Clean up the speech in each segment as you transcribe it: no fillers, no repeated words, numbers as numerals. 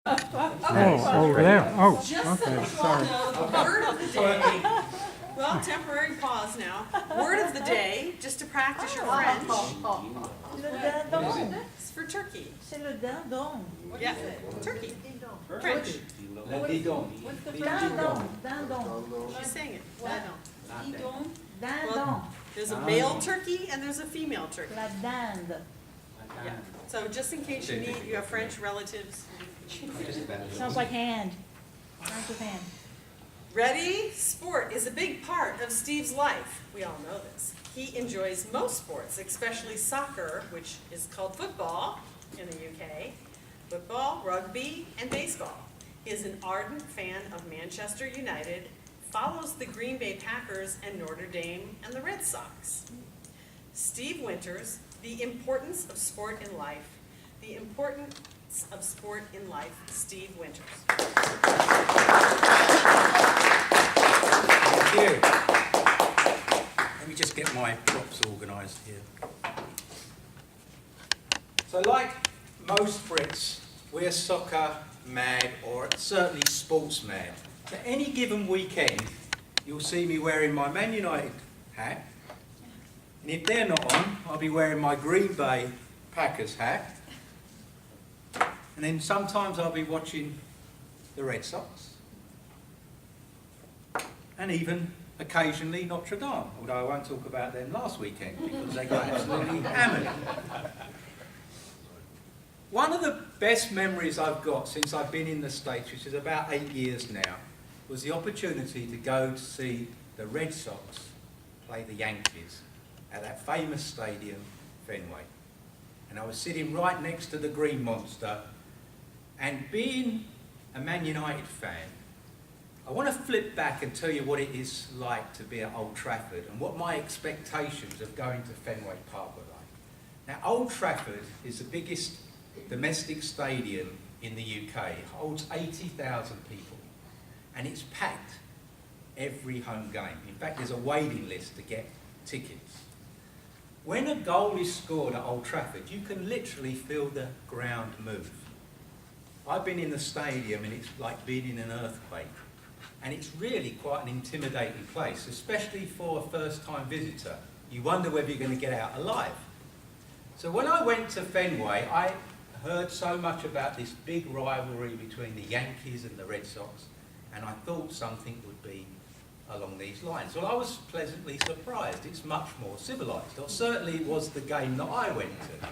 over there. Oh, Just so okay, you all sorry. know, the word of the day. Well, temporary pause now. Word of the day, just to practice your French. Le dindon. It's for turkey. C'est le dindon. Yeah, turkey. French. La didon. Dindon. Dindon. She's saying it. Dindon. Well, there's a male turkey and there's a female turkey. La dinde. Yeah. So just in case you have French relatives. Sounds like hand. Sounds with hand. Ready? Sport is a big part of Steve's life. We all know this. He enjoys most sports, especially soccer, which is called football in the UK, football, rugby, and baseball. He is an ardent fan of Manchester United, follows the Green Bay Packers and Notre Dame and the Red Sox. Steve Winters, the importance of sport in life. The importance of sport in life, Steve Winters. Thank you. Let me just get my props organised here. So like most Brits, we're soccer mad, or certainly sports mad. At any given weekend, you'll see me wearing my Man United hat. And if they're not on, I'll be wearing my Green Bay Packers hat. And then sometimes I'll be watching the Red Sox. And even occasionally Notre Dame, although I won't talk about them last weekend because they got absolutely hammered. One of the best memories I've got since I've been in the States, which is about 8 years now, was the opportunity to go to see the Red Sox play the Yankees at that famous stadium, Fenway. And I was sitting right next to the Green Monster, and being a Man United fan, I want to flip back and tell you what it is like to be at Old Trafford and what my expectations of going to Fenway Park were like. Now, Old Trafford is the biggest domestic stadium in the UK. It holds 80,000 people, and it's packed every home game. In fact, there's a waiting list to get tickets. When a goal is scored at Old Trafford, you can literally feel the ground move. I've been in the stadium and it's like being in an earthquake. And it's really quite an intimidating place, especially for a first-time visitor. You wonder whether you're going to get out alive. So when I went to Fenway, I heard so much about this big rivalry between the Yankees and the Red Sox, and I thought something would be along these lines. Well, I was pleasantly surprised. It's much more civilised, or certainly it was the game that I went to.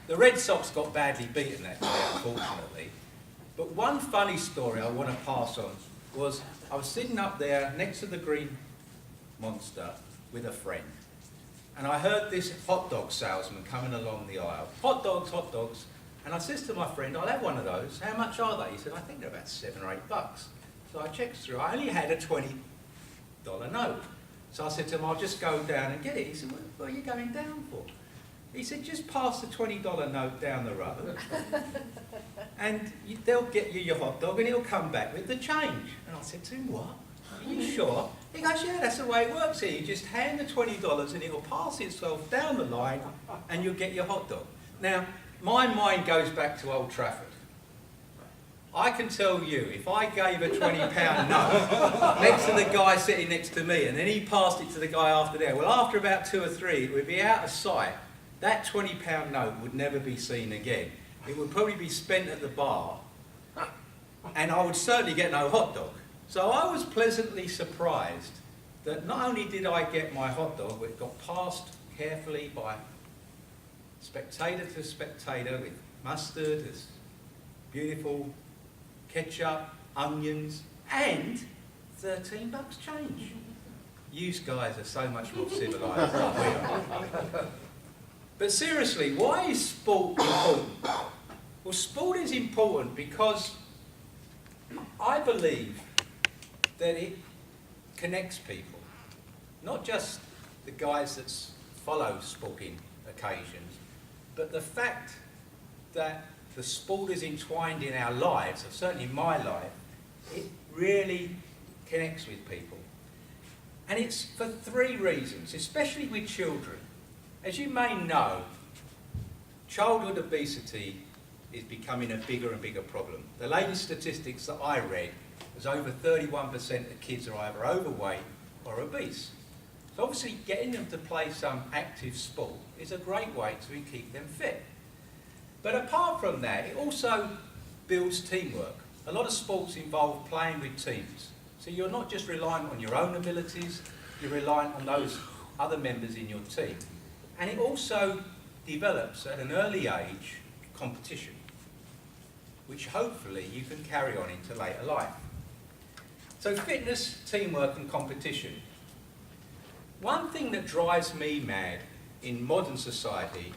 The Red Sox got badly beaten that day, unfortunately. But one funny story I want to pass on was I was sitting up there next to the Green Monster with a friend, and I heard this hot dog salesman coming along the aisle. Hot dogs. And I says to my friend, I'll have one of those. How much are they? He said, I think they're about $7 or $8. So I checked through. I only had a $20 note. So I said to him, I'll just go down and get it. He said, what are you going down for? He said, just pass the $20 note down the road and they'll get you your hot dog and he'll come back with the change. And I said to him, what? Are you sure? He goes, yeah, that's the way it works here. You just hand the $20 and it'll pass itself down the line and you'll get your hot dog. Now, my mind goes back to Old Trafford. I can tell you, if I gave a £20 note next to the guy sitting next to me and then he passed it to the guy after there, well, after about 2 or 3, it would be out of sight. That £20 note would never be seen again. It would probably be spent at the bar, and I would certainly get no hot dog. So I was pleasantly surprised that not only did I get my hot dog, but it got passed carefully by spectator to spectator with mustard, this beautiful ketchup, onions, and $13 change. You guys are so much more civilised than we are. But seriously, why is sport important? Well, sport is important because I believe that it connects people. Not just the guys that follow sporting occasions, but the fact that the sport is entwined in our lives, or certainly my life, it really connects with people. And it's for 3 reasons, especially with children. As you may know, childhood obesity is becoming a bigger and bigger problem. The latest statistics that I read was over 31% of kids are either overweight or obese. So obviously getting them to play some active sport is a great way to keep them fit. But apart from that, it also builds teamwork. A lot of sports involve playing with teams. So you're not just reliant on your own abilities, you're reliant on those other members in your team. And it also develops at an early age competition, which hopefully you can carry on into later life. So fitness, teamwork and competition. One thing that drives me mad in modern society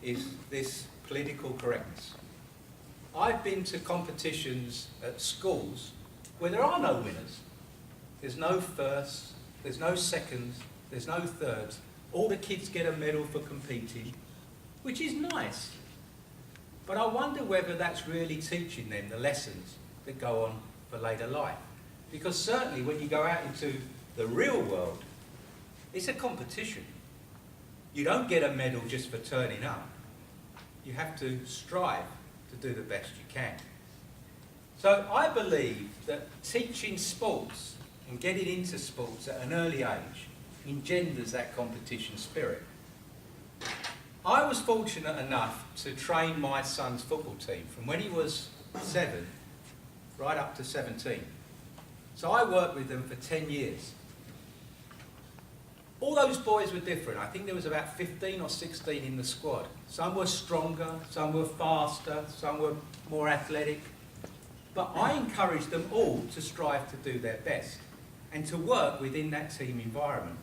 is this political correctness. I've been to competitions at schools where there are no winners. There's no firsts, there's no seconds, there's no thirds. All the kids get a medal for competing, which is nice. But I wonder whether that's really teaching them the lessons that go on for later life. Because certainly when you go out into the real world, it's a competition. You don't get a medal just for turning up. You have to strive to do the best you can. So I believe that teaching sports and getting into sports at an early age engenders that competition spirit. I was fortunate enough to train my son's football team from when he was 7 right up to 17. So I worked with them for 10 years. All those boys were different. I think there was about 15 or 16 in the squad. Some were stronger, some were faster, some were more athletic. But I encouraged them all to strive to do their best and to work within that team environment.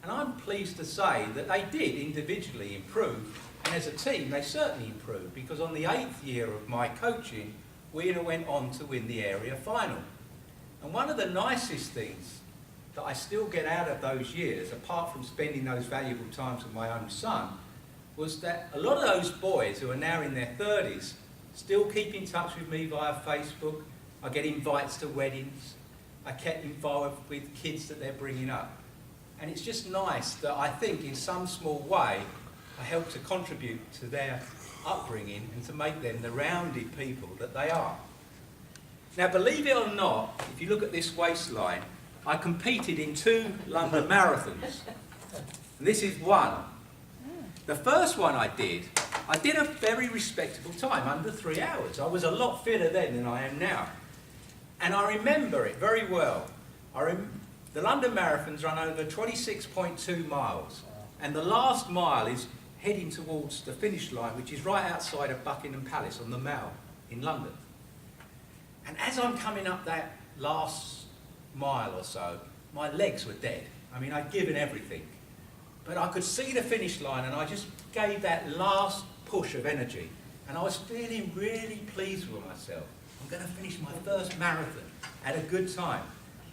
And I'm pleased to say that they did individually improve, and as a team they certainly improved, because on the 8th year of my coaching, we went on to win the area final. And one of the nicest things that I still get out of those years, apart from spending those valuable times with my own son, was that a lot of those boys who are now in their 30s still keep in touch with me via Facebook. I get invites to weddings. I get involved with kids that they're bringing up. And it's just nice that I think in some small way I help to contribute to their upbringing and to make them the rounded people that they are. Now, believe it or not, if you look at this waistline, I competed in 2 London marathons. And this is one. The first one I did a very respectable time, under 3 hours. I was a lot fitter then than I am now. And I remember it very well. The London Marathons run over 26.2 miles. And the last mile is heading towards the finish line, which is right outside of Buckingham Palace on the Mall in London. And as I'm coming up that last mile or so, my legs were dead. I mean, I'd given everything. But I could see the finish line and I just gave that last push of energy. And I was feeling really pleased with myself. I'm going to finish my first marathon at a good time.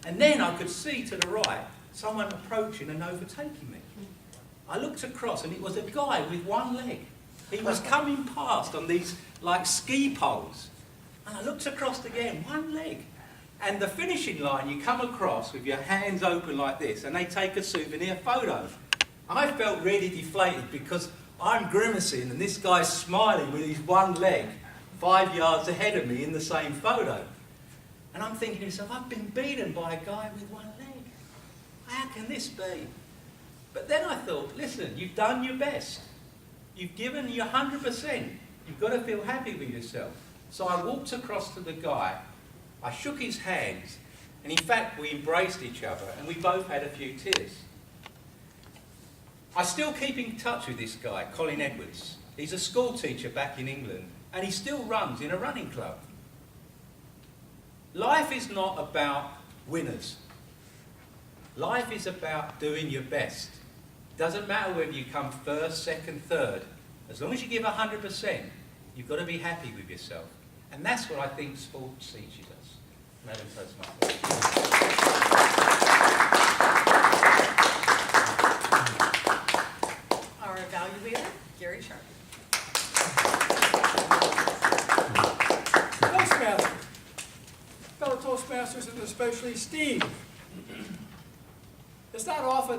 And then I could see to the right someone approaching and overtaking me. I looked across and it was a guy with one leg. He was coming past on these like ski poles. And I looked across again, one leg. And the finishing line you come across with your hands open like this and they take a souvenir photo. I felt really deflated because I'm grimacing and this guy's smiling with his one leg 5 yards ahead of me in the same photo. And I'm thinking to myself, I've been beaten by a guy with one leg. How can this be? But then I thought, listen, you've done your best. You've given your 100%. You've got to feel happy with yourself. So I walked across to the guy, I shook his hands, and in fact we embraced each other and we both had a few tears. I still keep in touch with this guy, Colin Edwards. He's a school teacher back in England and he still runs in a running club. Life is not about winners. Life is about doing your best. Doesn't matter whether you come first, second, third. As long as you give 100%, you've got to be happy with yourself. And that's what I think sports teaches us. Madam Postmaster. Our evaluator, Gary Sharp. Toastmaster. Fellow Toastmasters and especially Steve. It's not often